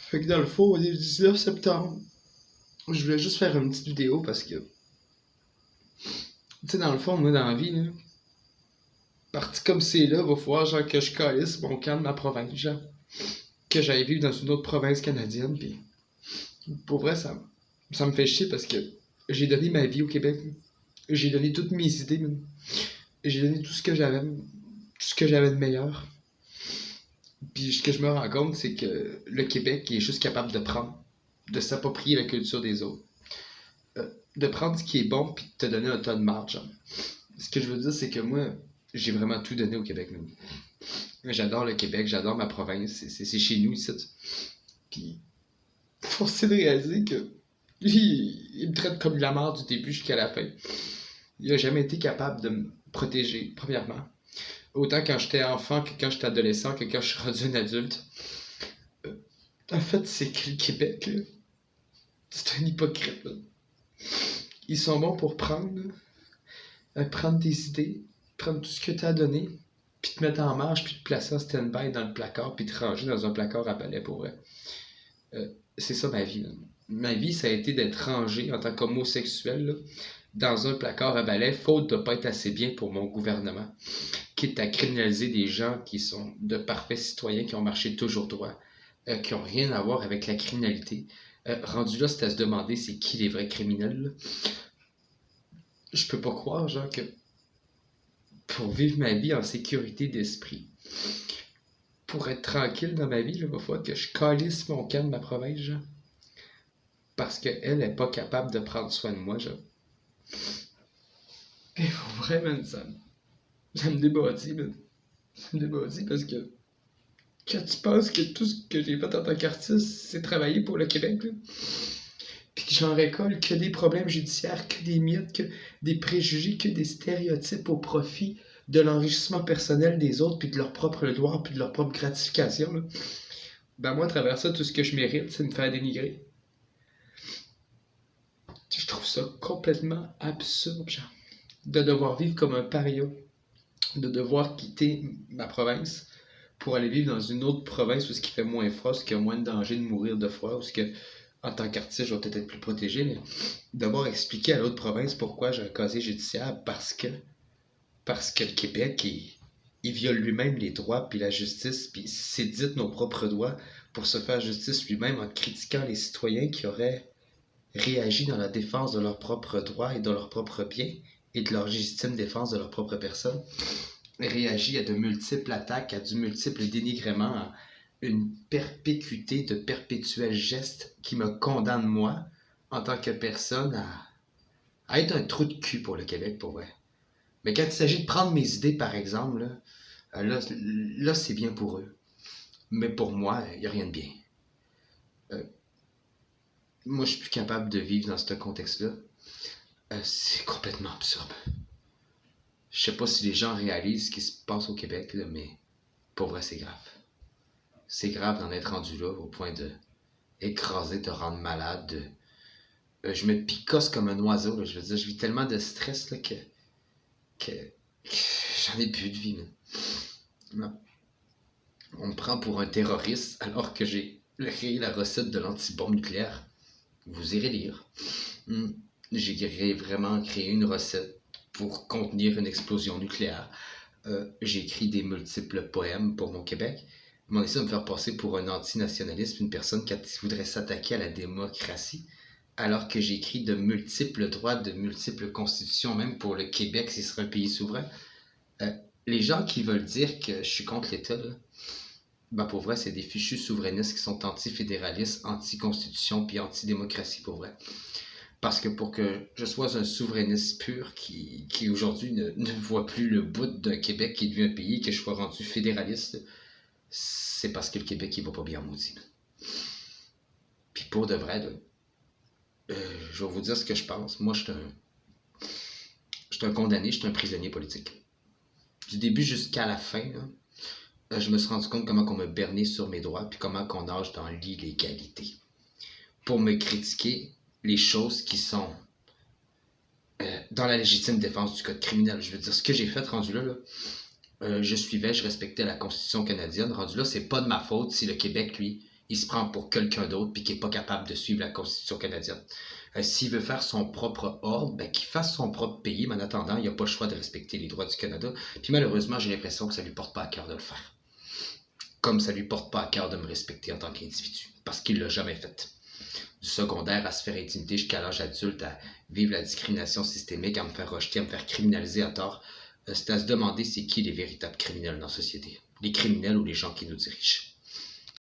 Fait que dans le fond, au 19 septembre, je voulais juste faire une petite vidéo parce que, tu sais, dans le fond, moi, dans la vie, là, parti comme c'est là, va falloir genre que je calisse mon camp de ma province, genre. Que j'aille vivre dans une autre province canadienne, pis pour vrai, ça me fait chier parce que j'ai donné ma vie au Québec. J'ai donné toutes mes idées, man. J'ai donné tout ce que j'avais, tout ce que j'avais de meilleur. Puis ce que je me rends compte, c'est que le Québec est juste capable de prendre, de s'approprier la culture des autres. De prendre ce qui est bon, puis de te donner un tas de marge. Genre. Ce que je veux dire, c'est que moi, j'ai vraiment tout donné au Québec, man. J'adore le Québec, j'adore ma province, c'est chez nous ici. Puis, forcé de réaliser que lui, il me traite comme de la merde du début jusqu'à la fin. Il a jamais été capable de me protéger, premièrement. Autant quand j'étais enfant que quand j'étais adolescent, que quand je suis rendu un adulte. En fait, c'est que le Québec, là, c'est un hypocrite. Là. Ils sont bons pour prendre, prendre tes idées, prendre tout ce que tu as donné, puis te mettre en marche, puis te placer en stand-by dans le placard, puis te ranger dans un placard à balai pour vrai. C'est ça ma vie. Là. Ma vie, ça a été d'être rangé en tant qu'homosexuel là, dans un placard à balai, faute de pas être assez bien pour mon gouvernement. Quitte à criminaliser des gens qui sont de parfaits citoyens, qui ont marché toujours droit, qui ont rien à voir avec la criminalité. Rendu là, c'est à se demander c'est qui les vrais criminels. Là. Je peux pas croire, genre, que pour vivre ma vie en sécurité d'esprit, pour être tranquille dans ma vie, il va falloir que je calisse mon camp de ma province, genre. Parce qu'elle est pas capable de prendre soin de moi, genre. Et pour vrai, man, ça me débordit, man. Ça me débordit parce que quand tu penses que tout ce que j'ai fait en tant qu'artiste, c'est travailler pour le Québec, là, puis que j'en récolte que des problèmes judiciaires, que des mythes, que des préjugés, que des stéréotypes au profit de l'enrichissement personnel des autres, puis de leur propre gloire, puis de leur propre gratification, là. Ben moi, à travers ça, tout ce que je mérite, c'est de me faire dénigrer. Je trouve ça complètement absurde, genre. De devoir vivre comme un paria, de devoir quitter ma province pour aller vivre dans une autre province où ce qui fait moins froid, où ce qui a moins de danger de mourir de froid, où ce que, en tant qu'artiste, je vais peut-être être plus protégé, mais devoir expliquer à l'autre province pourquoi j'ai un casier judiciaire parce que le Québec, il viole lui-même les droits, puis la justice, puis s'édite nos propres droits pour se faire justice lui-même en critiquant les citoyens qui auraient réagi dans la défense de leurs propres droits et de leurs propres biens et de leur légitime défense de leur propre personne, réagit à de multiples attaques, à de multiples dénigrements, à une perpétuité de perpétuels gestes qui me condamnent moi, en tant que personne, à être un trou de cul pour le Québec, pour vrai. Mais quand il s'agit de prendre mes idées, par exemple, là c'est bien pour eux. Mais pour moi, il n'y a rien de bien. Moi, je suis plus capable de vivre dans ce contexte-là. C'est complètement absurde. Je sais pas si les gens réalisent ce qui se passe au Québec, là, mais pour vrai, c'est grave. C'est grave d'en être rendu là, au point de écraser, de rendre malade. Je me picosse comme un oiseau, là, je veux dire, je vis tellement de stress là, que j'en ai plus de vie. Non. On me prend pour un terroriste alors que j'ai créé la recette de l'antibombe nucléaire. Vous irez lire. J'ai vraiment créé une recette pour contenir une explosion nucléaire. J'ai écrit des multiples poèmes pour mon Québec. On essaie de me faire passer pour un antinationaliste, une personne qui voudrait s'attaquer à la démocratie, alors que j'ai écrit de multiples droits, de multiples constitutions, même pour le Québec, s'il serait un pays souverain. Les gens qui veulent dire que je suis contre l'État, là, ben pour vrai, c'est des fichus souverainistes qui sont anti-fédéralistes, anti-constitution, puis anti-démocratie, pour vrai. Parce que pour que je sois un souverainiste pur qui aujourd'hui ne voit plus le bout d'un Québec qui devient un pays, que je sois rendu fédéraliste, c'est parce que le Québec il va pas bien maudit. Puis pour de vrai, là, je vais vous dire ce que je pense. Moi, je suis un condamné, je suis un prisonnier politique. Du début jusqu'à la fin, là, je me suis rendu compte comment on me bernait sur mes droits, puis comment on nage dans l'illégalité. Pour me critiquer les choses qui sont dans la légitime défense du code criminel. Je veux dire, ce que j'ai fait rendu là, je respectais la Constitution canadienne. Rendu là, c'est pas de ma faute si le Québec, lui, il se prend pour quelqu'un d'autre puis qui n'est pas capable de suivre la Constitution canadienne. S'il veut faire son propre ordre, ben, qu'il fasse son propre pays, mais en attendant, il n'a pas le choix de respecter les droits du Canada. Puis malheureusement, j'ai l'impression que ça ne lui porte pas à cœur de le faire. Comme ça ne lui porte pas à cœur de me respecter en tant qu'individu, parce qu'il ne l'a jamais fait. Du secondaire à se faire intimider jusqu'à l'âge adulte, à vivre la discrimination systémique, à me faire rejeter, à me faire criminaliser à tort, c'est à se demander c'est qui les véritables criminels dans la société. Les criminels ou les gens qui nous dirigent.